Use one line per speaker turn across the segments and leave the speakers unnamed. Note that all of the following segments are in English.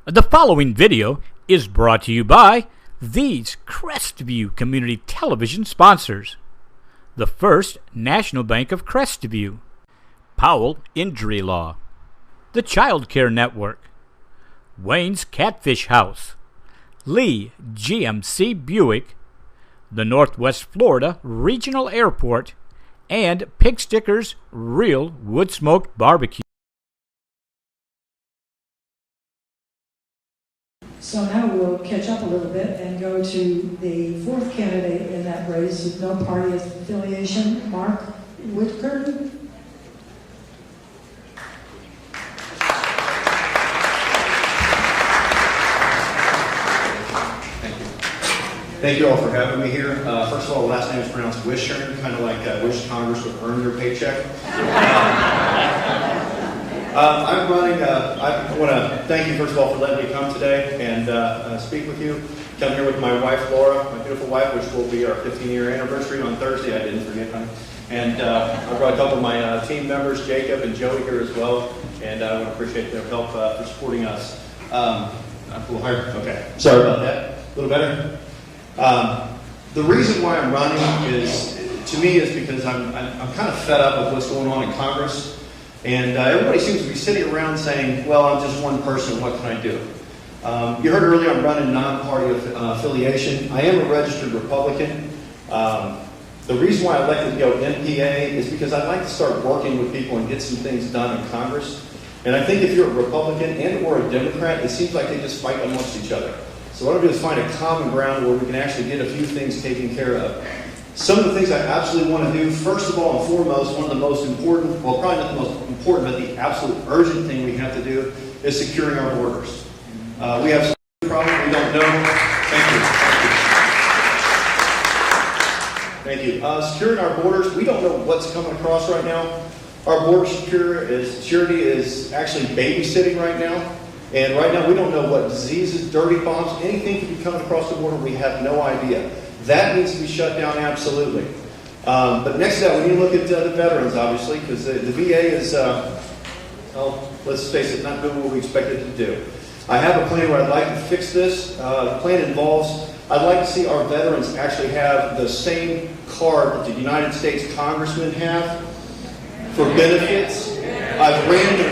The following video is brought to you by these Crestview Community Television sponsors. The First National Bank of Crestview, Powell Injury Law, the Child Care Network, Wayne's Catfish House, Lee GMC Buick, the Northwest Florida Regional Airport, and Pig Stickers Real Wood Smoked Barbecue.
So now we'll catch up a little bit and go to the fourth candidate in that race with no party affiliation, Mark Wichern.
Thank you all for having me here. First of all, the last name is pronounced Wichern, kind of like wish Congress would earn your paycheck. I'm running, I want to thank you first of all for letting me come today and speak with you. Come here with my wife Laura, my beautiful wife, which will be our 15-year anniversary on Thursday. I didn't forget, honey. And I brought a couple of my team members, Jacob and Joey, here as well. And I want to appreciate their help for supporting us. I'm a little higher. Okay, sorry about that. A little better. The reason why I'm running is, to me, is because I'm kind of fed up with what's going on in Congress. And everybody seems to be sitting around saying, well, I'm just one person, what can I do? You heard earlier I'm running non-party affiliation. I am a registered Republican. The reason why I'd like to go NPA is because I'd like to start working with people and get some things done in Congress. And I think if you're a Republican and or a Democrat, it seems like they just fight amongst each other. So what I'll do is find a common ground where we can actually get a few things taken care of. Some of the things I absolutely want to do, first of all and foremost, one of the most important, well, probably not the most important, but the absolute urgent thing we have to do is securing our borders. We have some problems we don't know. Thank you. Securing our borders, we don't know what's coming across right now. Our border security is actually babysitting right now. And right now we don't know what diseases, dirty bombs, anything could be coming across the border. We have no idea. That needs to be shut down, absolutely. But next to that, we need to look at the veterans, obviously, because the VA is, well, let's face it, not doing what we expected it to do. I have a plan where I'd like to fix this. The plan involves, I'd like to see our veterans actually have the same card that the United States congressmen have for benefits. I've ran the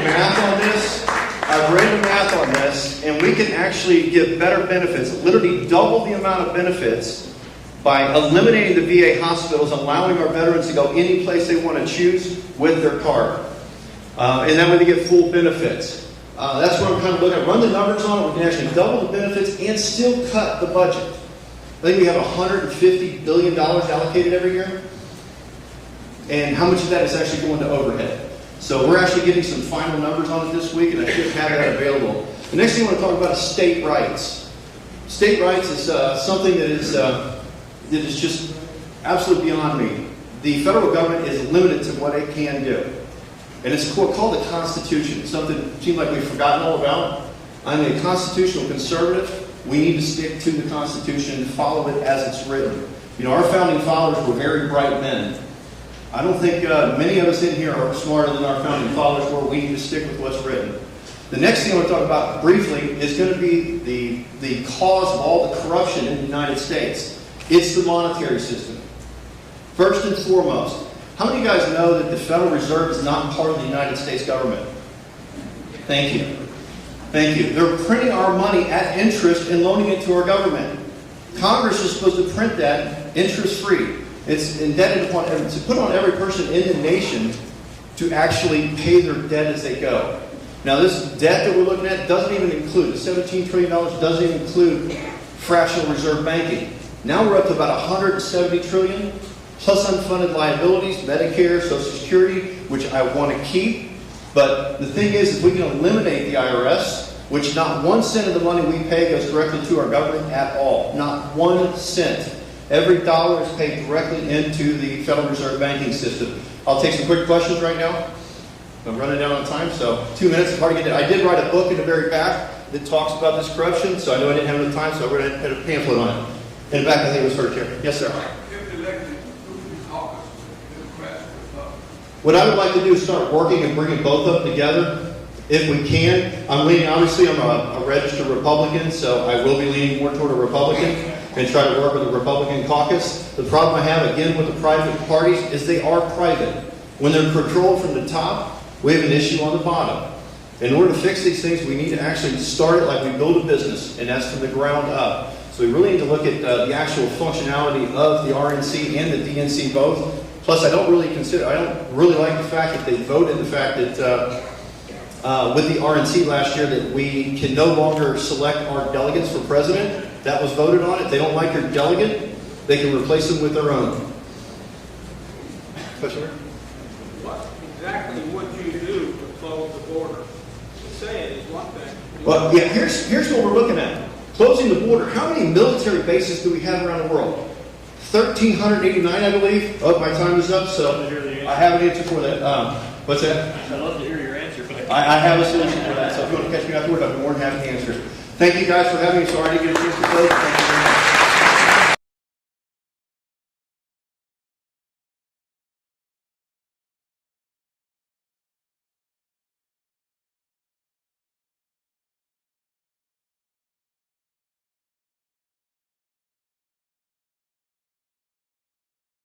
math on this, and we can actually give better benefits, literally double the amount of benefits by eliminating the VA hospitals, allowing our veterans to go any place they want to choose with their card. And that way they get full benefits. That's what I'm kind of looking at. Run the numbers on it. We can actually double the benefits and still cut the budget. I think we have $150 billion allocated every year. And how much of that is actually going to overhead? So we're actually getting some final numbers on it this week, and I should have that available. The next thing I want to talk about is state rights. State rights is something that is just absolutely beyond me. The federal government is limited to what it can do. And it's called the Constitution. It's something that seems like we've forgotten all about. I'm a constitutional conservative. We need to stick to the Constitution and follow it as it's written. You know, our founding fathers were very bright men. I don't think many of us in here are smarter than our founding fathers were. We need to stick with what's written. The next thing I want to talk about briefly is going to be the cause of all the corruption in the United States. It's the monetary system. First and foremost, how many of you guys know that the Federal Reserve is not part of the United States government? Thank you. Thank you. They're printing our money at interest and loaning it to our government. Congress is supposed to print that interest-free. It's indebted upon to put on every person in the nation to actually pay their debt as they go. Now, this debt that we're looking at doesn't even include, the $17 trillion doesn't even include fractional reserve banking. Now we're up to about $170 trillion, plus unfunded liabilities, Medicare, Social Security, which I want to keep. But the thing is, if we can eliminate the IRS, which not 1 cent of the money we pay goes directly to our government at all. Not 1 cent. Every dollar is paid directly into the Federal Reserve banking system. I'll take some quick questions right now. I'm running down on time, so 2 minutes. Hard to get I did write a book in the very back that talks about this corruption, so I know I didn't have enough time, so I wrote a pamphlet on it. In the back, I think it was heard here. Yes, sir. What I would like to do is start working and bringing both of them together. if we can. Obviously, I'm a registered Republican, so I will be leaning more toward a Republican and try to work with the Republican caucus. The problem I have, again, with the private parties is they are private. When they're controlled from the top, we have an issue on the bottom. In order to fix these things, we need to actually start it like we build a business, and that's from the ground up. So we really need to look at the actual functionality of the RNC and the DNC both. Plus, I don't really like the fact that they voted the fact that with the RNC last year that we can no longer select our delegates for president. That was voted on. If they don't like your delegate, they can replace them with their own. Question?
What exactly would you do to close the border? To say it is one thing.
Well, yeah, here's what we're looking at. Closing the border. How many military bases do we have around the world? 1,389, I believe. Oh, my time is up, so I have an answer for that. What's that?
I'd love to hear your answer.
I have a solution for that, so if you want to catch me afterward, I'll be more than happy to answer. Thank you guys for having me. Sorry I didn't get a chance to play. Thank you very much.